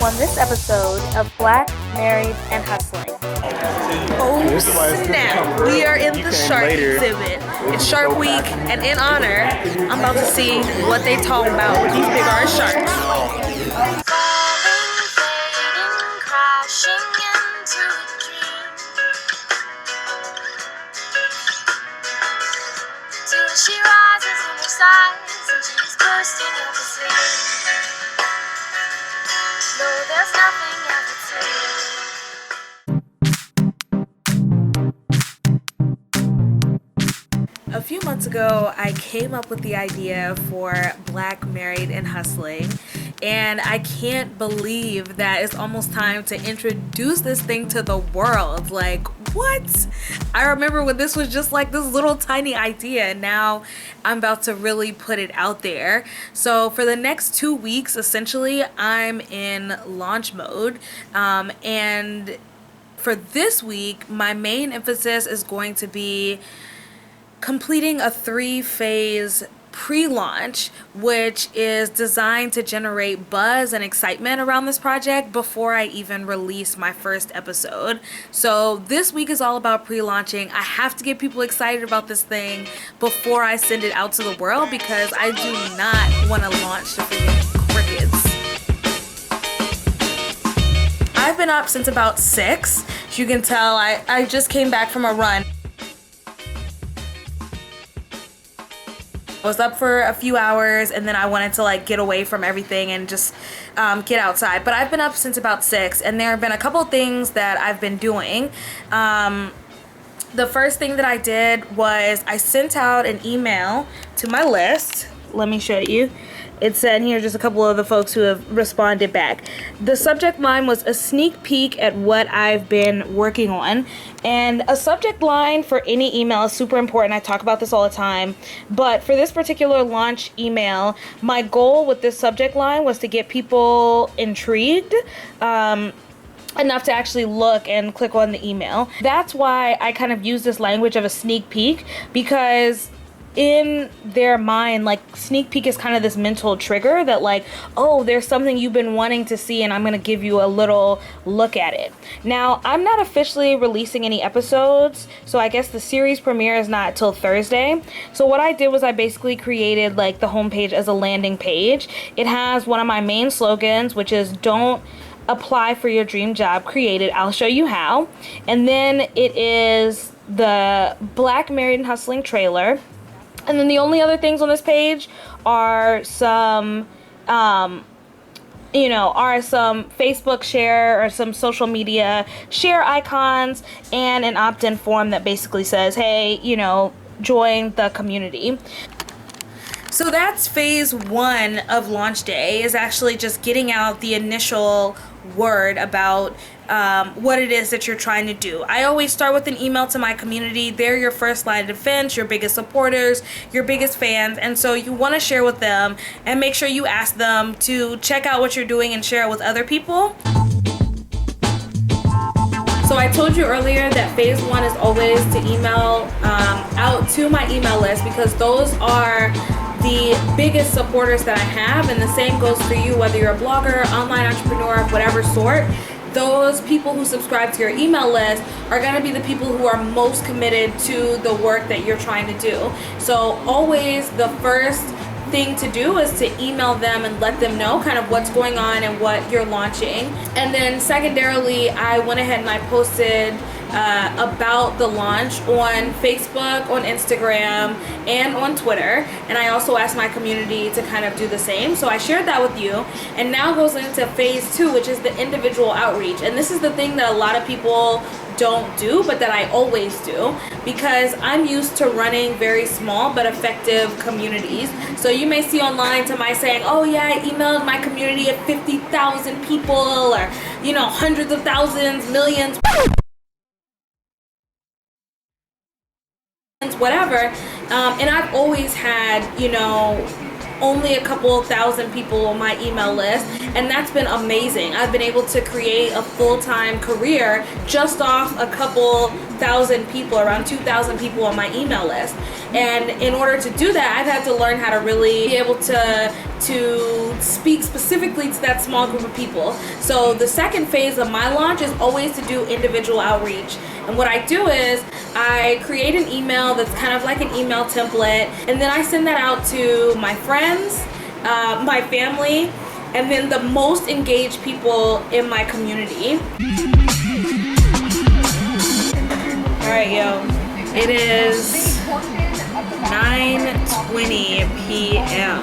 on this episode of Black, Married, and Hustling. Oh snap! We are in the shark exhibit. It's Shark Week, and in honor, I'm about to see what they talking about with these big ass sharks. She rises in her size and she's bursting into sleep. No, there's nothing I could say. A few months ago, I came up with the idea for Black, Married, and Hustling, and I can't believe that it's almost time to introduce this thing to the world. Like, what? I remember when this was just like this little tiny idea, and now I'm about to really put it out there. So for the next 2 weeks, essentially, I'm in launch mode, and for this week, my main emphasis is going to be completing a 3-phase pre-launch, which is designed to generate buzz and excitement around this project before I even release my first episode. So this week is all about pre-launching. I have to get people excited about this thing before I send it out to the world, because I do not want to launch the freaking crickets. I've been up since about 6. As you can tell, I just came back from a run. I was up for a few hours, and then I wanted to like get away from everything and just get outside. But I've been up since about 6, and there have been a couple things that I've been doing. The first thing that I did was I sent out an email to my list. Let me show you. It said here just a couple of the folks who have responded back. The subject line was a sneak peek at what I've been working on. And a subject line for any email is super important. I talk about this all the time. But for this particular launch email, my goal with this subject line was to get people intrigued enough to actually look and click on the email. That's why I kind of use this language of a sneak peek, because in their mind, like, sneak peek is kind of this mental trigger that like, oh, there's something you've been wanting to see and I'm gonna give you a little look at it. Now, I'm not officially releasing any episodes, so I guess the series premiere is not till Thursday. So what I did was I basically created like the homepage as a landing page. It has one of my main slogans, which is don't apply for your dream job, create it, I'll show you how. And then it is the Black, Married, and Hustling trailer. And then the only other things on this page are some, some Facebook share or some social media share icons and an opt-in form that basically says, hey, join the community. So that's phase 1 of launch day, is actually just getting out the initial word about what it is that you're trying to do. I always start with an email to my community. They're your first line of defense, your biggest supporters, your biggest fans, and so you want to share with them and make sure you ask them to check out what you're doing and share it with other people. So I told you earlier that phase 1 is always to email out to my email list, because those are the biggest supporters that I have, and the same goes for you, whether you're a blogger, online entrepreneur of whatever sort. Those people who subscribe to your email list are going to be the people who are most committed to the work that you're trying to do. So always the first thing to do is to email them and let them know kind of what's going on and what you're launching. And then secondarily, I went ahead and I posted about the launch on Facebook, on Instagram, and on Twitter. And I also asked my community to kind of do the same. So I shared that with you. And now goes into phase 2, which is the individual outreach. And this is the thing that a lot of people don't do, but that I always do, because I'm used to running very small but effective communities. So you may see online to my saying, oh yeah, I emailed my community of 50,000 people, or hundreds of thousands, millions, whatever, and I've always had only a couple thousand people on my email list, and that's been amazing. I've been able to create a full-time career just off a couple thousand people, around 2,000 people on my email list. And in order to do that, I've had to learn how to really be able to speak specifically to that small group of people. So the second phase of my launch is always to do individual outreach. And what I do is I create an email that's kind of like an email template, and then I send that out to my friends, my family, and then the most engaged people in my community. All right, yo, it is 9:20 p.m.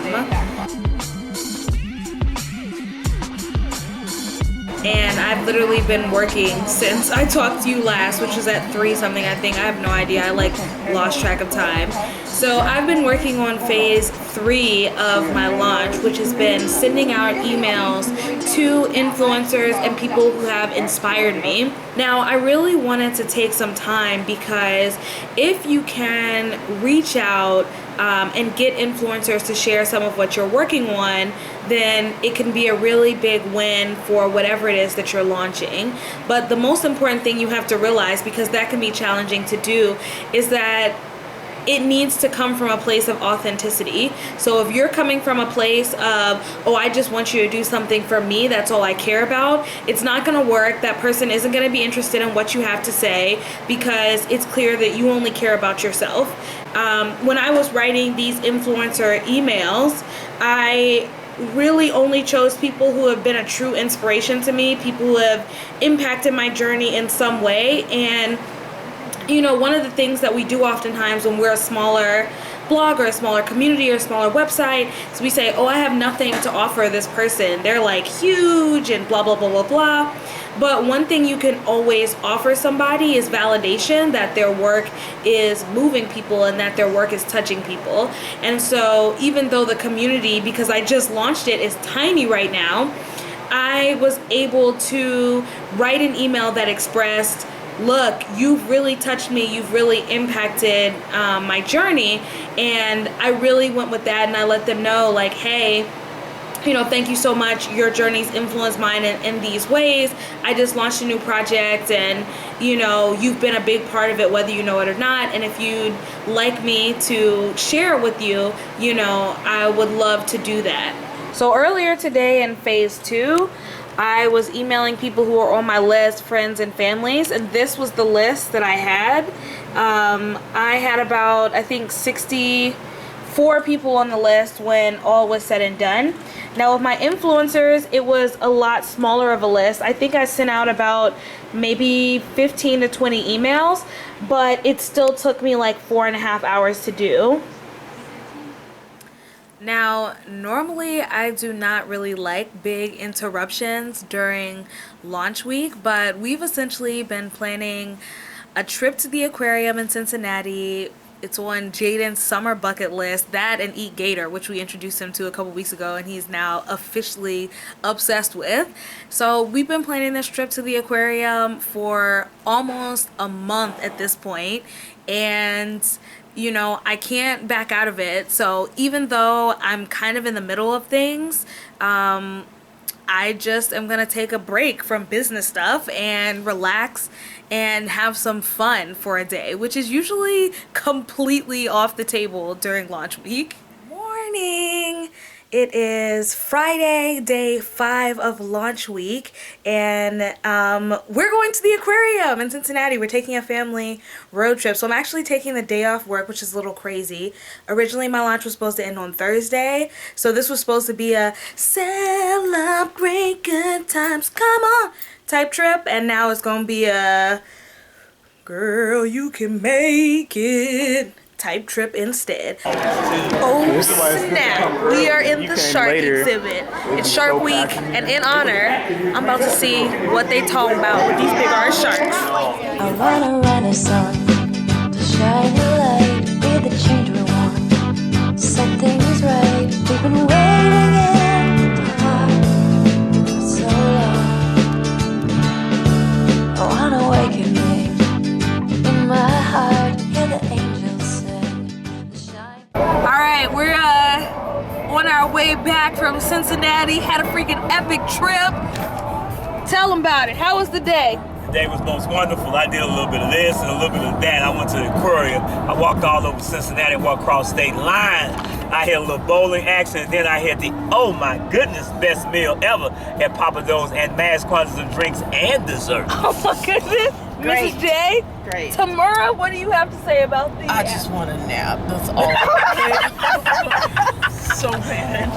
and I've literally been working since I talked to you last, which was at 3 something, I think. I have no idea. I like lost track of time. So I've been working on phase 3 of my launch, which has been sending out emails to influencers and people who have inspired me. Now, I really wanted to take some time because if you can reach out and get influencers to share some of what you're working on, then it can be a really big win for whatever it is that you're launching. But the most important thing you have to realize, because that can be challenging to do, is that it needs to come from a place of authenticity. So if you're coming from a place of, oh, I just want you to do something for me, that's all I care about, it's not gonna work. That person isn't gonna be interested in what you have to say because it's clear that you only care about yourself. When I was writing these influencer emails, I really only chose people who have been a true inspiration to me, people who have impacted my journey in some way. And you know, one of the things that we do oftentimes when we're a smaller blog or a smaller community or a smaller website is we say, oh, I have nothing to offer this person. They're like huge and blah, blah, blah, blah, blah. But one thing you can always offer somebody is validation that their work is moving people and that their work is touching people. And so even though the community, because I just launched it, is tiny right now, I was able to write an email that expressed, look, you've really touched me, you've really impacted my journey. And I really went with that, and I let them know, like, hey, you know, thank you so much. Your journey's influenced mine in these ways. I just launched a new project, and you know, you've been a big part of it, whether you know it or not. And if you'd like me to share it with you, you know, I would love to do that. So earlier today in phase 2, I was emailing people who were on my list, friends and families, and this was the list that I had. I had about, I think, 64 people on the list when all was said and done. Now with my influencers, it was a lot smaller of a list. I think I sent out about maybe 15 to 20 emails, but it still took me like 4.5 hours to do. Now, normally I do not really like big interruptions during launch week, but we've essentially been planning a trip to the aquarium in Cincinnati. It's on Jaden's summer bucket list, that and eat gator, which we introduced him to a couple weeks ago, and he's now officially obsessed with. So we've been planning this trip to the aquarium for almost a month at this point, and you know, I can't back out of it. So even though I'm kind of in the middle of things, I just am gonna take a break from business stuff and relax and have some fun for a day, which is usually completely off the table during launch week. Morning! It is Friday, day 5 of launch week, and we're going to the aquarium in Cincinnati. We're taking a family road trip, so I'm actually taking the day off work, which is a little crazy. Originally, my launch was supposed to end on Thursday, so this was supposed to be a celebrate good times, come on, type trip, and now it's gonna be a girl, you can make it type trip instead. Oh snap, we are in the shark exhibit. It's Shark Week, and in honor, I'm about to see what they talking about with these big ass sharks. I wanna run a song to shine a light, be the change we want, set things right. We've been waiting in the heart for so long. I wanna awaken me in my heart, hear the angels sing, the shine. Alright, we're on our way back from Cincinnati. Had a freaking epic trip. Tell them about it. How was the day? The day was most wonderful. I did a little bit of this and a little bit of that. I went to the aquarium. I walked all over Cincinnati, walked across state line. I had a little bowling action, and then I had the, oh my goodness, best meal ever at Papa Do's, and mass quantities of drinks and dessert. Oh my goodness. Great. Mrs. J? Great. Tamara, what do you have to say about the I just want a nap. That's all. So bad.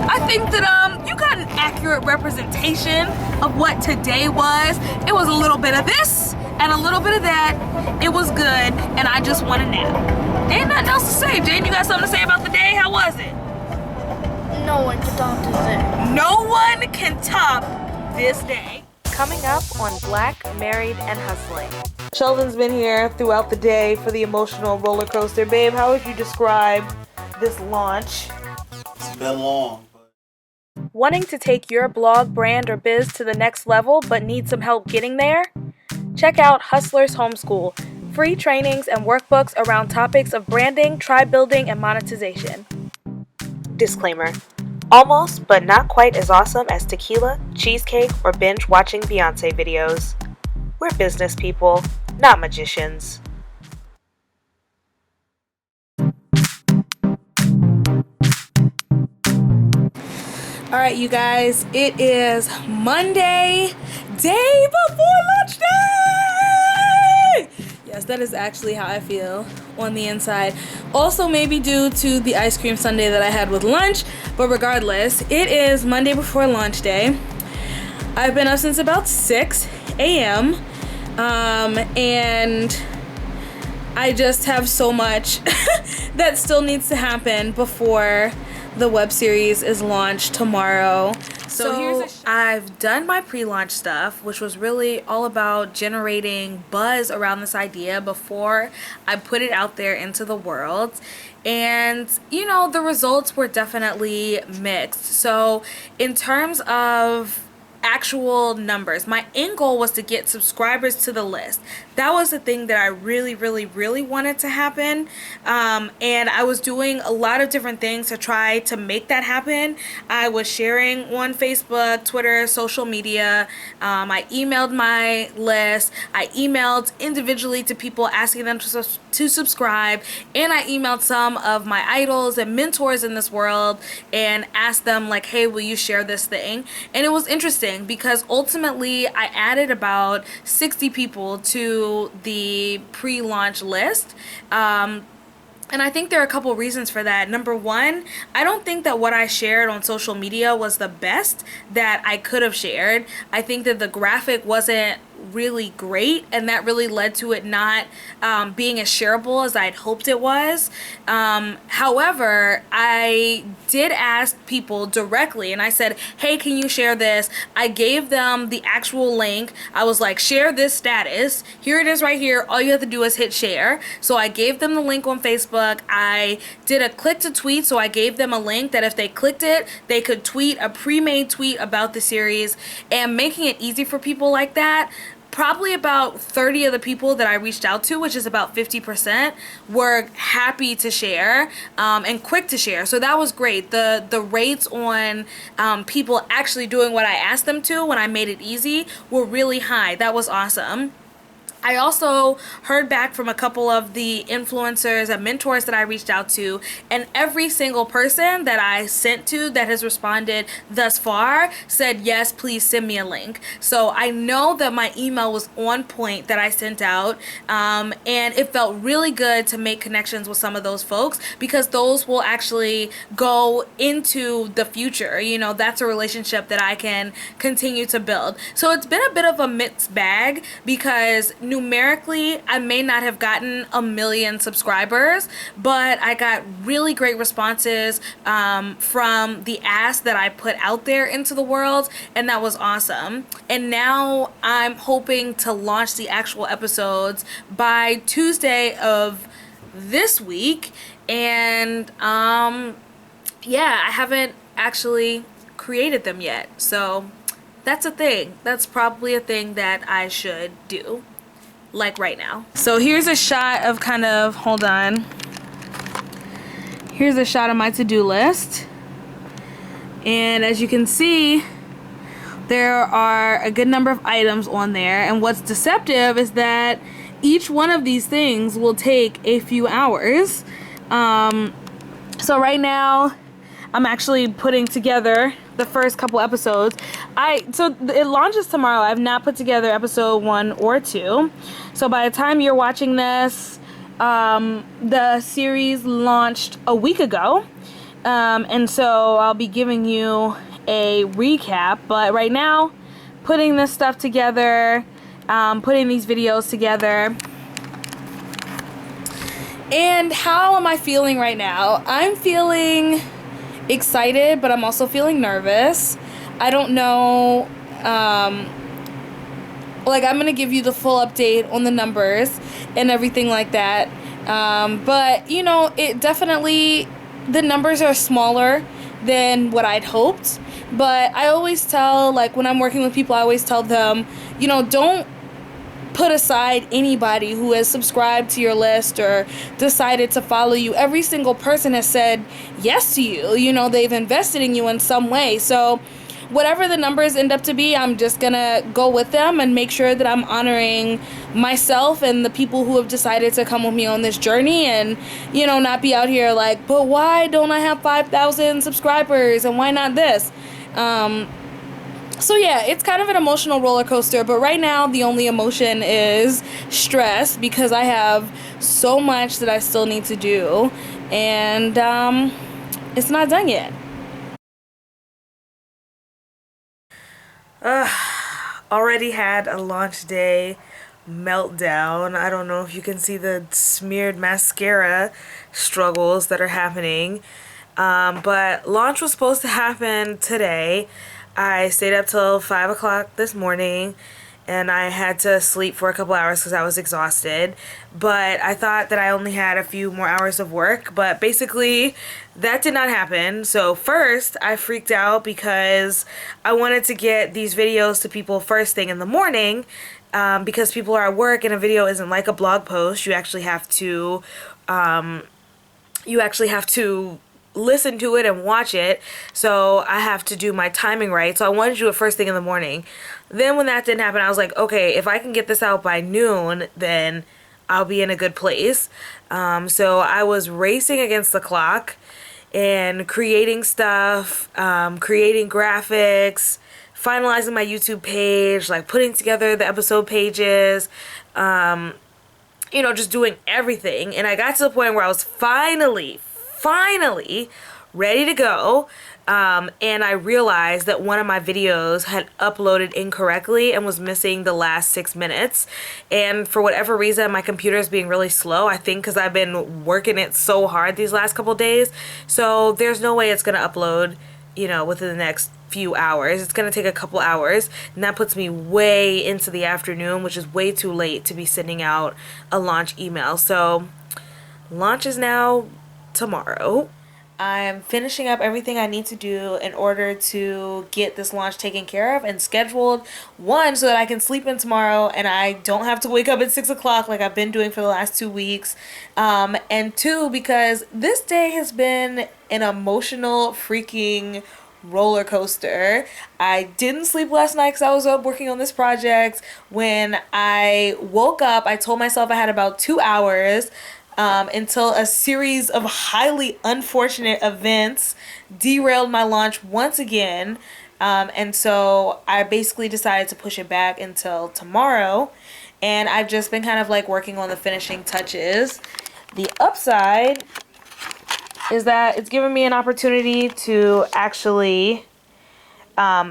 I think that you got an accurate representation of what today was. It was a little bit of this and a little bit of that. It was good, and I just want a nap. Ain't nothing else to say. Jane, you got something to say about the day? How was it? No one can top this day. No one can top this day. Coming up on Black, Married, and Hustling. Sheldon's been here throughout the day for the emotional roller coaster. Babe, how would you describe this launch? It's been long. Wanting to take your blog, brand, or biz to the next level but need some help getting there? Check out Hustlers Homeschool, free trainings and workbooks around topics of branding, tribe building, and monetization. Disclaimer. Almost, but not quite as awesome as tequila, cheesecake, or binge watching Beyonce videos. We're business people, not magicians. All right, you guys, it is Monday, day before lunch day. Yes, that is actually how I feel on the inside. Also, maybe due to the ice cream sundae that I had with lunch, but regardless, it is Monday before lunch day. I've been up since about 6 a.m. And I just have so much that still needs to happen before the web series is launched tomorrow. So I've done my pre-launch stuff, which was really all about generating buzz around this idea before I put it out there into the world. And, you know, the results were definitely mixed. So in terms of actual numbers, my end goal was to get subscribers to the list. That was the thing that I really wanted to happen, and I was doing a lot of different things to try to make that happen. I was sharing on Facebook, Twitter, social media. I emailed my list. I emailed individually to people asking them to subscribe, and I emailed some of my idols and mentors in this world and asked them, like, hey, will you share this thing? And it was interesting because ultimately I added about 60 people to the pre-launch list. And I think there are a couple reasons for that. Number one, I don't think that what I shared on social media was the best that I could have shared. I think that the graphic wasn't really great, and that really led to it not being as shareable as I'd hoped it was. However, I did ask people directly, and I said, hey, can you share this? I gave them the actual link. I was like, share this status. Here it is right here. All you have to do is hit share. So I gave them the link on Facebook. I did a click to tweet, so I gave them a link that if they clicked it, they could tweet a pre-made tweet about the series, and making it easy for people like that. Probably about 30 of the people that I reached out to, which is about 50%, were happy to share and quick to share. So that was great. The rates on people actually doing what I asked them to when I made it easy were really high. That was awesome. I also heard back from a couple of the influencers and mentors that I reached out to, and every single person that I sent to that has responded thus far said, yes, please send me a link. So I know that my email was on point that I sent out, and it felt really good to make connections with some of those folks because those will actually go into the future. You know, that's a relationship that I can continue to build. So it's been a bit of a mixed bag because numerically, I may not have gotten 1 million subscribers, but I got really great responses from the ask that I put out there into the world, and that was awesome. And now I'm hoping to launch the actual episodes by Tuesday of this week, and yeah, I haven't actually created them yet, so that's a thing. That's probably a thing that I should do, like right now. So here's a shot of kind of, hold on. Here's a shot of my to-do list. And as you can see, there are a good number of items on there, and what's deceptive is that each one of these things will take a few hours. So right now I'm actually putting together the first couple episodes. It launches tomorrow. I've not put together episode 1 or 2. So by the time you're watching this, the series launched a week ago. And so I'll be giving you a recap. But right now, putting this stuff together, putting these videos together. And how am I feeling right now? I'm feeling excited, but I'm also feeling nervous. I don't know, like, I'm gonna give you the full update on the numbers and everything like that. But, you know, it definitely, the numbers are smaller than what I'd hoped. But I always tell, like, when I'm working with people, I always tell them, you know, don't put aside anybody who has subscribed to your list or decided to follow you. Every single person has said yes to you. You know, they've invested in you in some way. So whatever the numbers end up to be, I'm just gonna go with them and make sure that I'm honoring myself and the people who have decided to come with me on this journey, and, you know, not be out here like, but why don't I have 5,000 subscribers and why not this? So yeah, it's kind of an emotional roller coaster, but right now the only emotion is stress because I have so much that I still need to do, and it's not done yet. Already had a launch day meltdown. I don't know if you can see the smeared mascara struggles that are happening, but launch was supposed to happen today. I stayed up till 5 o'clock this morning, and I had to sleep for a couple hours because I was exhausted. But I thought that I only had a few more hours of work, but basically that did not happen. So first, I freaked out because I wanted to get these videos to people first thing in the morning, because people are at work and a video isn't like a blog post. You actually have to listen to it and watch it, so I have to do my timing right. So I wanted to do it first thing in the morning. Then when that didn't happen, I was like, okay, if I can get this out by noon, then I'll be in a good place. So I was racing against the clock and creating stuff, creating graphics, finalizing my YouTube page, like putting together the episode pages, you know, just doing everything. And I got to the point where I was finally ready to go, and I realized that one of my videos had uploaded incorrectly and was missing the last 6 minutes. And for whatever reason, my computer is being really slow, I think because I've been working it so hard these last couple days. So there's no way it's gonna upload, you know, within the next few hours. It's gonna take a couple hours, and that puts me way into the afternoon, which is way too late to be sending out a launch email. So launch is now tomorrow. I'm finishing up everything I need to do in order to get this launch taken care of and scheduled. One, so that I can sleep in tomorrow and I don't have to wake up at 6 o'clock like I've been doing for the last 2 weeks. And two, because this day has been an emotional freaking roller coaster. I didn't sleep last night because I was up working on this project. When I woke up, I told myself I had about 2 hours until a series of highly unfortunate events derailed my launch once again. And so I basically decided to push it back until tomorrow. And I've just been kind of like working on the finishing touches. The upside is that it's given me an opportunity to actually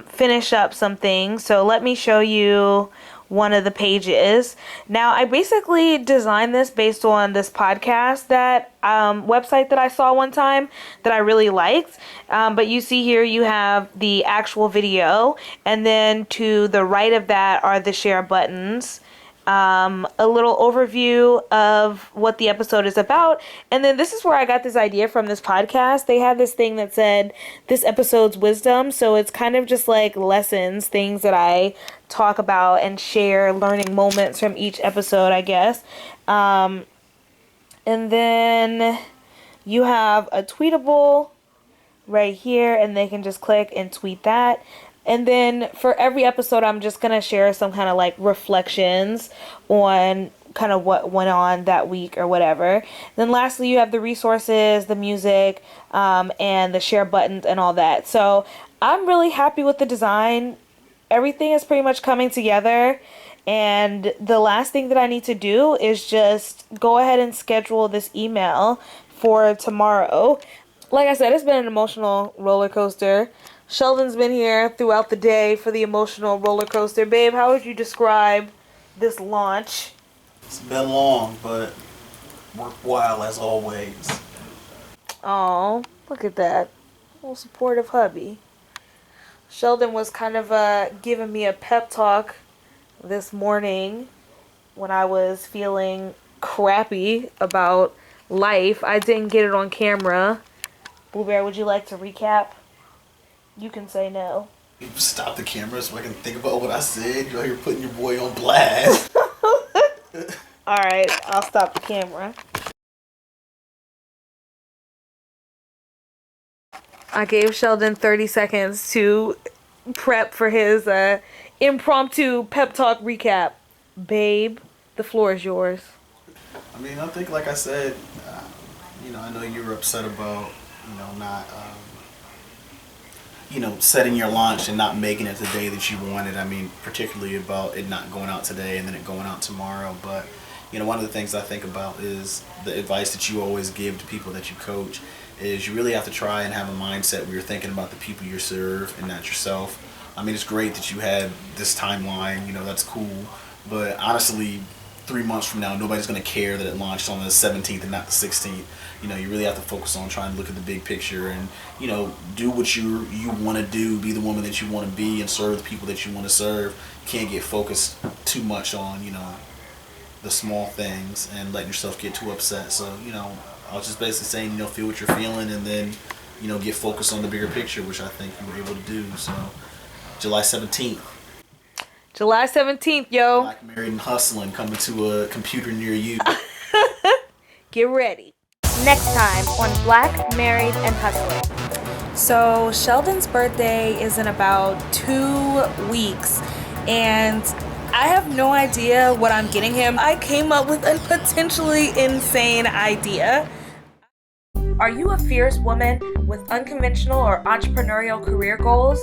finish up some things. So let me show you one of the pages. Now, I basically designed this based on this podcast that website that I saw one time that I really liked. But you see here you have the actual video, and then to the right of that are the share buttons. A little overview of what the episode is about. And then this is where I got this idea from this podcast. They had this thing that said this episode's wisdom. So it's kind of just like lessons, things that I talk about and share, learning moments from each episode, I guess. And then you have a tweetable right here, and they can just click and tweet that. And then for every episode, I'm just going to share some kind of like reflections on kind of what went on that week or whatever. Then lastly, you have the resources, the music, and the share buttons and all that. So I'm really happy with the design. Everything is pretty much coming together. And the last thing that I need to do is just go ahead and schedule this email for tomorrow. Like I said, it's been an emotional roller coaster. Sheldon's been here throughout the day for the emotional roller coaster. Babe, how would you describe this launch? It's been long, but worthwhile as always. Oh, look at that. Little supportive hubby. Sheldon was kind of giving me a pep talk this morning when I was feeling crappy about life. I didn't get it on camera. Blueberry, would you like to recap? You can say no. Stop the camera so I can think about what I said. You're out here putting your boy on blast. Alright, I'll stop the camera. I gave Sheldon 30 seconds to prep for his impromptu pep talk recap. Babe, the floor is yours. I mean, I think, like I said, I know you were upset about, not, setting your launch and not making it the day that you wanted. I mean, particularly about it not going out today and then it going out tomorrow. But, one of the things I think about is the advice that you always give to people that you coach is you really have to try and have a mindset where you're thinking about the people you serve and not yourself. I mean, it's great that you had this timeline, that's cool. But honestly, 3 months from now, nobody's going to care that it launched on the 17th and not the 16th. You really have to focus on trying to look at the big picture and, do what you want to do, be the woman that you want to be, and serve the people that you want to serve. You can't get focused too much on, the small things and letting yourself get too upset. So, I was just basically saying, feel what you're feeling and then, get focused on the bigger picture, which I think you were able to do. So, July 17th. July 17th, yo. Black, Married, and Hustling coming to a computer near you. Get ready. Next time on Black, Married, and Hustling. So Sheldon's birthday is in about 2 weeks, and I have no idea what I'm getting him. I came up with a potentially insane idea. Are you a fierce woman with unconventional or entrepreneurial career goals?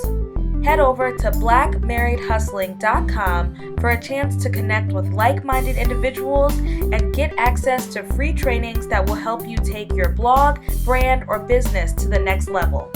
Head over to blackmarriedhustling.com for a chance to connect with like-minded individuals and get access to free trainings that will help you take your blog, brand, or business to the next level.